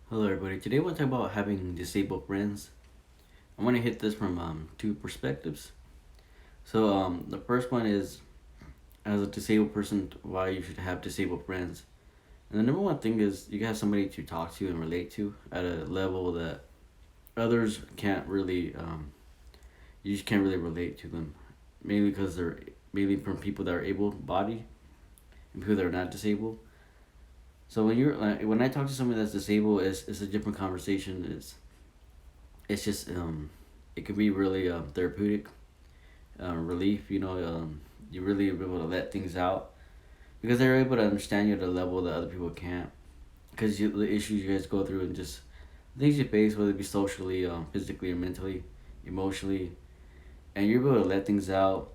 Hello, everybody. Today, we'll talk about having disabled friends. I want to hit this from two perspectives. The first one is as a disabled person, why you should have disabled friends. And the number one thing is you have somebody to talk to and relate to at a level that others can't really. You just can't really relate to them, mainly because they're mainly from people that are able-bodied and people that are not disabled. So when I talk to someone that's disabled, it's a different conversation. It's just it can be really therapeutic, relief. You really are able to let things out because they're able to understand you at a level that other people can't. Because the issues you guys go through and just things you face, whether it be socially, physically, or mentally, emotionally, and you're able to let things out.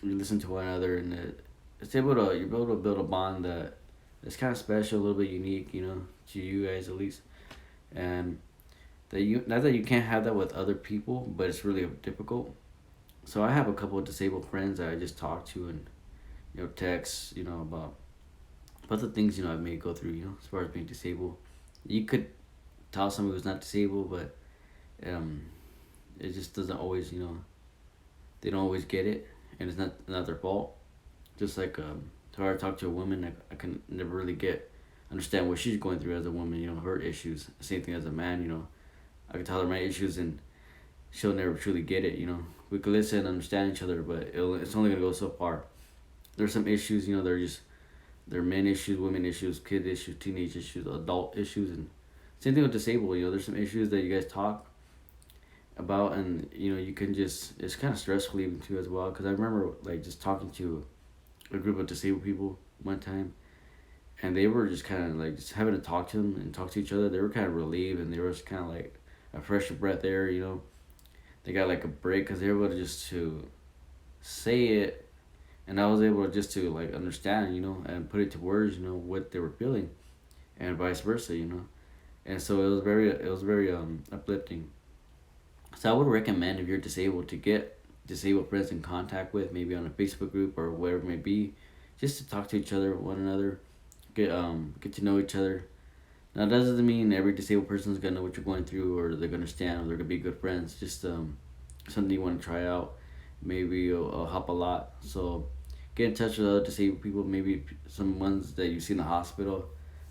You listen to one another, and it's able to you're able to build a bond that is kind of special, a little bit unique, to you guys at least, and that you not that you can't have that with other people, but it's really difficult. So I have a couple of disabled friends that I just talk to and text about the things I may go through as far as being disabled. You could tell someone who's not disabled, but um, it just doesn't always they don't always get it, and it's not their fault. Just like if I talk to a woman, I can never really get understand what she's going through as a woman. Her issues. Same thing as a man. I can tell her my issues and she'll never truly get it. We can listen and understand each other, but it's only gonna go so far. There's some issues, they're men issues, women issues, kid issues, teenage issues, adult issues, and same thing with disabled. There's some issues that you guys talk about, and you can just it's kind of stressful even too as well. Because I remember like just talking to a group of disabled people one time, and they were just kind of like just having to talk to them and talk to each other. They were kind of relieved, and they were just kind of like a fresh breath air. They got like a break because they were able to just to say it, and I was able to just to like understand, and put it to words, what they were feeling, and vice versa, and so it was very uplifting. So I would recommend if you're disabled to get disabled friends in contact with, maybe on a Facebook group or whatever it may be, just to talk to each other, one another, get to know each other. Now, that doesn't mean every disabled person is gonna know what you're going through, or they're gonna stand, or they're gonna be good friends. Just something you want to try out. Maybe it'll help a lot. So, get in touch with other disabled people. Maybe some ones that you see in the hospital,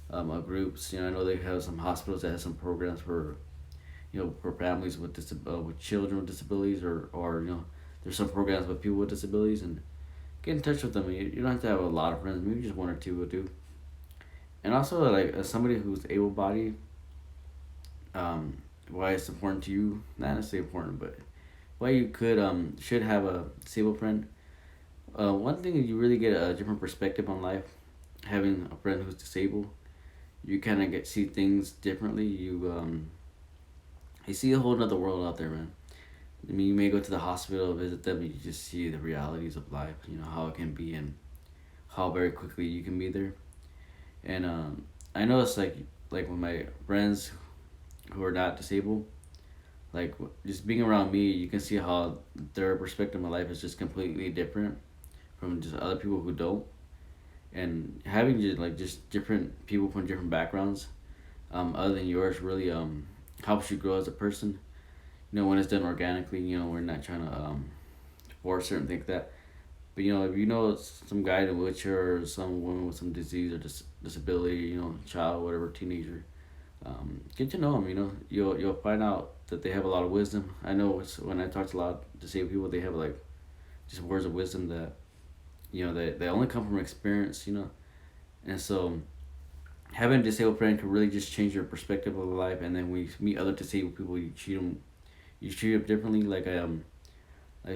groups. I know they have some hospitals that have some programs for families with children with disabilities, or there's some programs with people with disabilities, and get in touch with them. You don't have to have a lot of friends. Maybe just one or two will do. And also, like as somebody who's able-bodied, why it's important to you, not necessarily important, but why you should have a disabled friend. One thing is you really get a different perspective on life having a friend who's disabled. You kind of get see things differently. You see a whole other world out there, man. I mean, you may go to the hospital, visit them, and you just see the realities of life. How it can be, and how very quickly you can be there. And I know it's like with my friends who are not disabled, like just being around me, you can see how their perspective on life is just completely different from just other people who don't. And having just different people from different backgrounds, other than yours, really helps you grow as a person. When it's done organically, we're not trying to force certain things like that. But if you know some guy in a wheelchair, or some woman with some disease or disability, child, whatever, teenager, get to know them. You'll find out that they have a lot of wisdom. I know when I talk to a lot of disabled people, they have like just words of wisdom that they only come from experience. And so having a disabled friend can really just change your perspective of life. And then when you meet other disabled people, you treat them differently. Like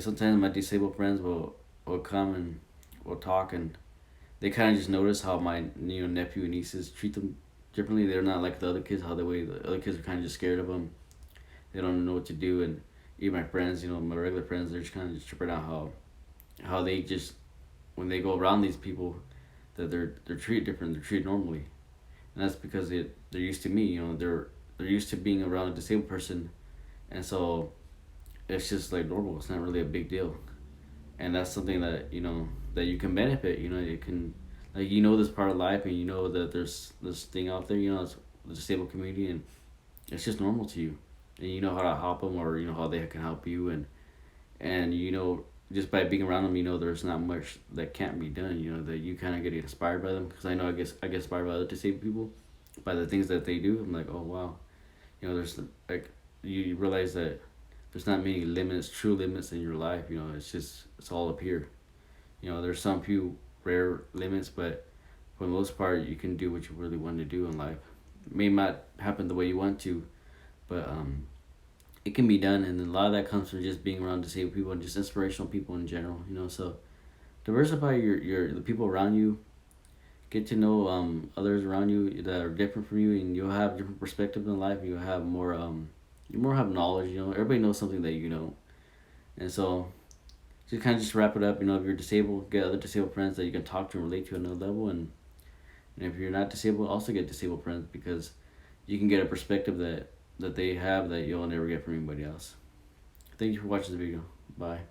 sometimes my disabled friends will come and will talk, and they kind of just notice how my nephew and nieces treat them differently. They're not like the other kids. How the way the other kids are kind of just scared of them. They don't know what to do, and even my friends, my regular friends, they're just kind of just tripping out how they just when they go around these people that they're treated different. They're treated normally, and that's because they're used to me. They're used to being around a disabled person, and so it's just like normal. It's not really a big deal, and that's something that that you can benefit. You can like this part of life, and that there's this thing out there. It's the disabled community, and it's just normal to you, and you know how to help them, or you know how they can help you, and you know, just by being around them, you know there's not much that can't be done. You know that you kind of get inspired by them, because I know I get inspired by other disabled people, by the things that they do. I'm like, oh wow, you know, there's like, you realize that there's not many limits, true limits in your life. You know, it's all up here. You know, there's some few rare limits, but for the most part, you can do what you really want to do in life. It may not happen the way you want to, but it can be done, and a lot of that comes from just being around disabled people and just inspirational people in general. You know, so diversify your the people around you. Get to know others around you that are different from you, and you'll have different perspectives in life. You'll have more you more have knowledge. You know, everybody knows something that you don't, and so just kind of just wrap it up. You know, if you're disabled, get other disabled friends that you can talk to and relate to at another level, and if you're not disabled, also get disabled friends, because you can get a perspective that they have that you'll never get from anybody else. Thank you for watching the video. Bye.